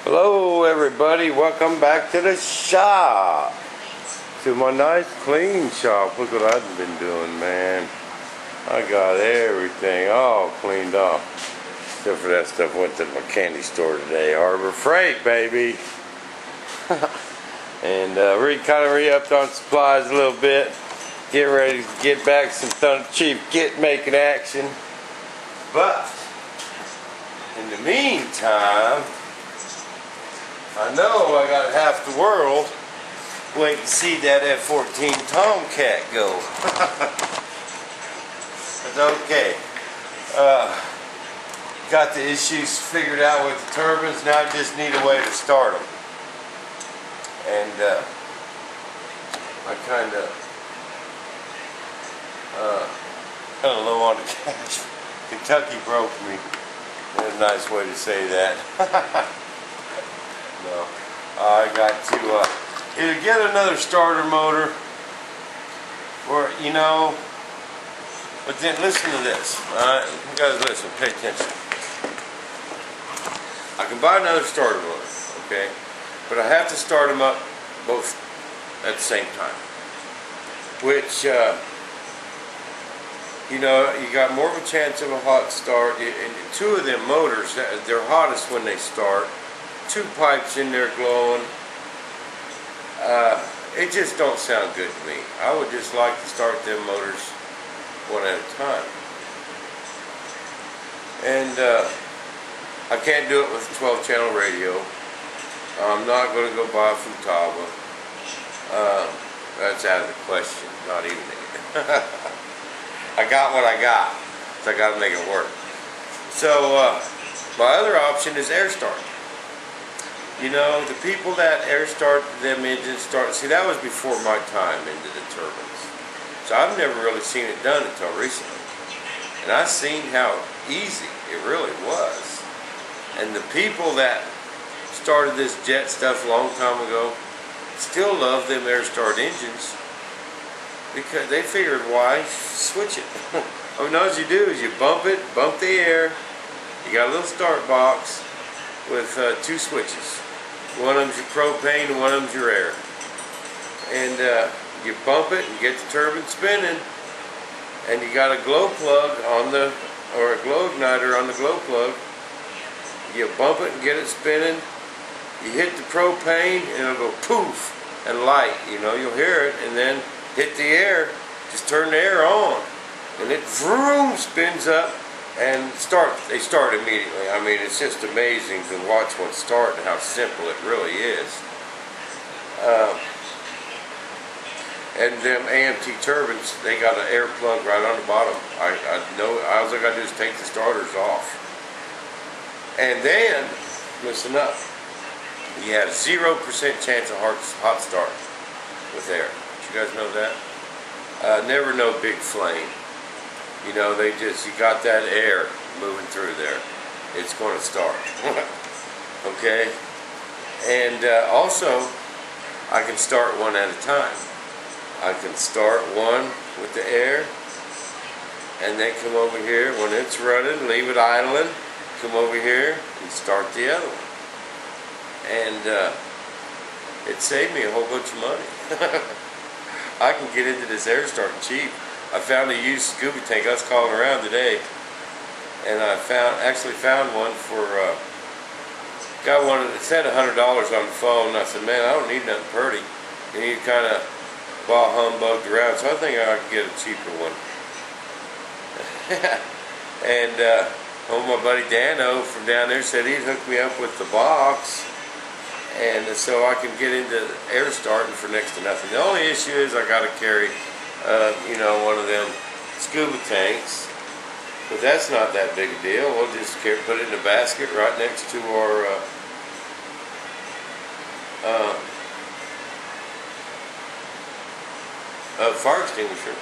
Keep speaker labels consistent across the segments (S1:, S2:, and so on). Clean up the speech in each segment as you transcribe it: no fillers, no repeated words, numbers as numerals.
S1: Hello everybody, welcome back to the shop. To my nice clean shop. Look what I've been doing, man. I got everything all cleaned off. Except for that stuff went to my candy store today. Harbor Freight, baby. And kind of re-upped on supplies a little bit. Get ready to get back some Thunder Chief making action. But in the meantime, I know I got half the world waiting to see that F-14 tomcat go. It's okay. Got the issues figured out with the turbines. Now I just need a way to start them. And I kind of low on the cash. Kentucky broke me. That's a nice way to say that. No, I got to either get another starter motor, or but then listen to this. Alright, you guys listen, pay attention. I can buy another starter motor, okay, but I have to start them up both at the same time, which you got more of a chance of a hot start. And two of them motors, they're hottest when they start. Two pipes in there glowing. It just don't sound good to me. I would just like to start them motors one at a time. And I can't do it with a 12-channel radio. I'm not going to go buy from Tava. That's out of the question. Not even it. I got what I got, so I got to make it work. So my other option is air start. The people that air start them engines see, that was before my time into the turbines. So I've never really seen it done until recently. And I've seen how easy it really was. And the people that started this jet stuff a long time ago still love them air start engines, because they figured, why switch it? I mean, all you do is you bump it, bump the air. You got a little start box with two switches. One of them's your propane and one of them's your air. And you bump it and get the turbine spinning. And you got a glow plug or a glow igniter on the glow plug. You bump it and get it spinning. You hit the propane and it'll go poof and light. You'll hear it, and then hit the air. Just turn the air on, and it vroom spins up. And they start immediately. I mean, it's just amazing to watch one start and how simple it really is. And them AMT turbines, they got an air plug right on the bottom. I know, all I got to do is take the starters off. And then, listen up, you have 0% chance of hot start with air. Did you guys know that? Never no big flame. You got that air moving through there. It's going to start. Okay? And also, I can start one at a time. I can start one with the air, and then come over here. When it's running, leave it idling, come over here and start the other one. And it saved me a whole bunch of money. I can get into this air starting cheap. I found a used scuba tank. I was calling around today, and I actually found one for, got one that said $100 on the phone. I said, man, I don't need nothing pretty. And he kind of ball humbugged around, so I think I could get a cheaper one. And my buddy Dano from down there said he'd hook me up with the box, and so I can get into air starting for next to nothing. The only issue is I got to carry one of them scuba tanks, but that's not that big a deal. We'll just put it in a basket right next to our fire extinguisher,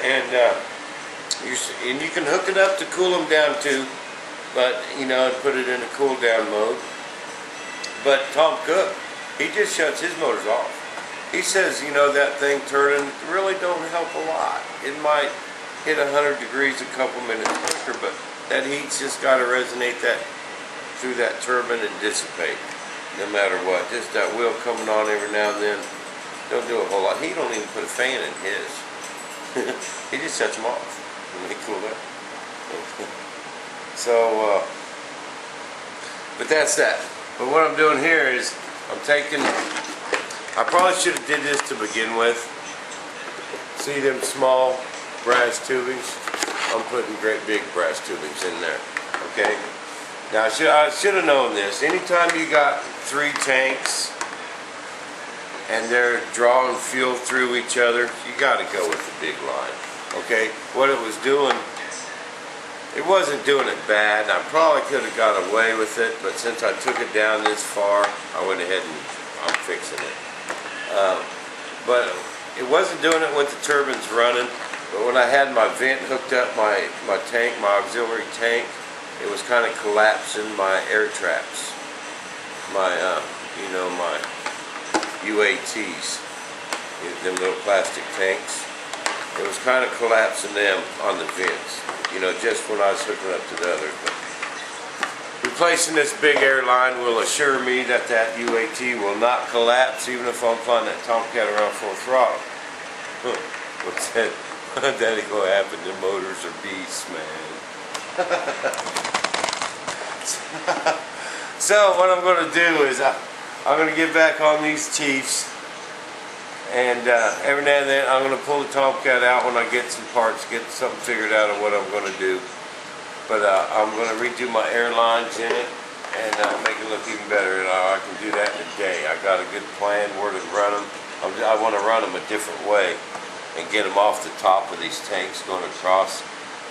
S1: and you can hook it up to cool them down too, but put it in a cool down mode. But Tom Cook, he just shuts his motors off. He says, that thing turning really don't help a lot. It might hit 100 degrees a couple minutes quicker, but that heat's just got to resonate that through that turbine and dissipate, no matter what. Just that wheel coming on every now and then. Don't do a whole lot. He don't even put a fan in his. He just shuts them off when they cool down. So, but that's that. But what I'm doing here is I'm taking, I probably should have did this to begin with. See them small brass tubings? I'm putting great big brass tubings in there. Okay? Now I should have known this. Anytime you got 3 tanks and they're drawing fuel through each other, you got to go with the big line. Okay? What it was doing, it wasn't doing it bad. I probably could have got away with it, but since I took it down this far, I went ahead and I'm fixing it. But it wasn't doing it with the turbines running. But when I had my vent hooked up, my tank, my auxiliary tank, it was kind of collapsing my air traps, my my UATs, them little plastic tanks. It was kind of collapsing them on the vents, just when I was hooking up to the others. But replacing this big airline will assure me that that UAT will not collapse, even if I'm flying that Tomcat around full throttle. What's that? That ain't gonna happen. The motors are beasts, man. So what I'm gonna do is I'm gonna get back on these Chiefs, and every now and then I'm gonna pull the Tomcat out when I get some parts, get something figured out on what I'm gonna do. But I'm gonna redo my airlines in it and make it look even better. And I can do that in a day. I got a good plan where to run them. I want to run them a different way and get them off the top of these tanks going across.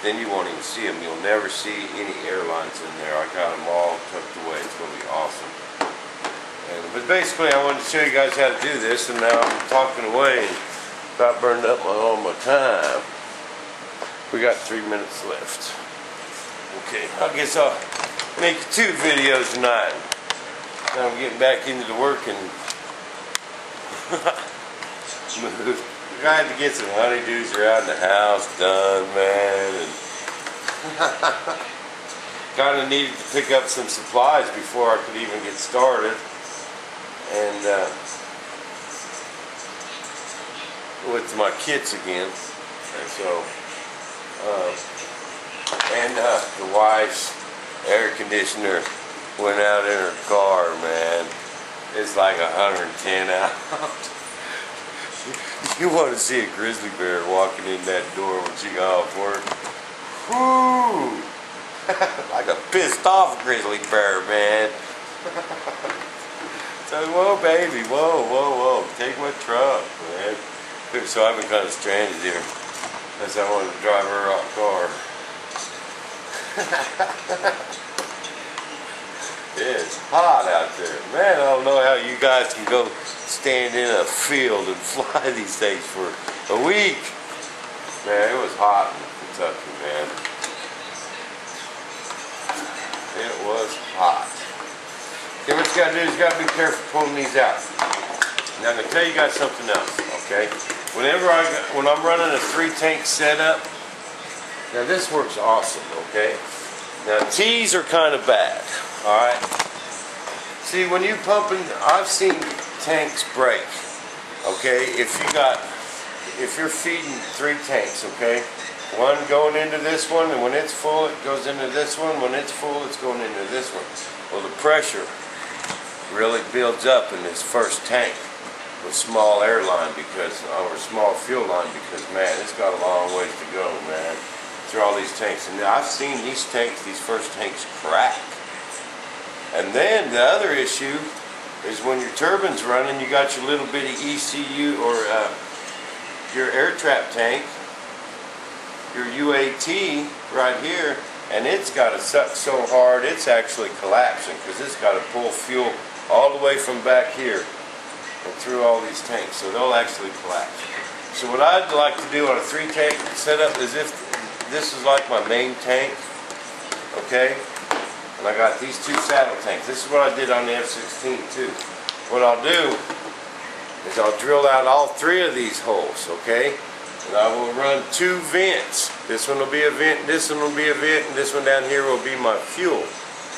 S1: Then you won't even see them. You'll never see any airlines in there. I got them all tucked away. It's going to be awesome. But basically, I wanted to show you guys how to do this, and now I'm talking away and about burned up all my time. We got 3 minutes left. Okay, I guess I'll make 2 videos tonight. Now I'm getting back into the work and I had to get some honeydews around the house done, man, and kind of needed to pick up some supplies before I could even get started. And with my kits again, and so the wife's air conditioner went out in her car, man. It's like 110 out. You want to see a grizzly bear walking in that door when she got off work? Whoo! Like a pissed off grizzly bear, man. So, whoa, baby, whoa, take my truck, man. So I've been kind of stranded here, because I wanted to drive her car. It's hot out there. Man, I don't know how you guys can go stand in a field and fly these things for a week. Man, it was hot in Kentucky, man. It was hot. Okay, what you gotta do is you gotta be careful pulling these out. Now I'm gonna tell you guys something else, okay? When I'm running a 3-tank setup, now this works awesome, okay? Now T's are kind of bad, all right? See, when you pumping, I've seen tanks break, okay? If you're feeding 3 tanks, okay? One going into this one, and when it's full, it goes into this one. When it's full, it's going into this one. Well, the pressure really builds up in this first tank with small airline or small fuel line because, man, it's got a long ways to go, man, through all these tanks. And I've seen these first tanks crack. And then the other issue is when your turbine's running, you got your little bitty ECU or your air trap tank, your UAT right here, and it's got to suck so hard it's actually collapsing because it's got to pull fuel all the way from back here and through all these tanks, so they'll actually collapse. So what I'd like to do on a 3-tank setup is if this is like my main tank, okay, and I got these 2 saddle tanks. This is what I did on the F-16 too. What I'll do is I'll drill out all 3 of these holes, okay? And I will run 2 vents. This one will be a vent, this one will be a vent, and this one down here will be my fuel.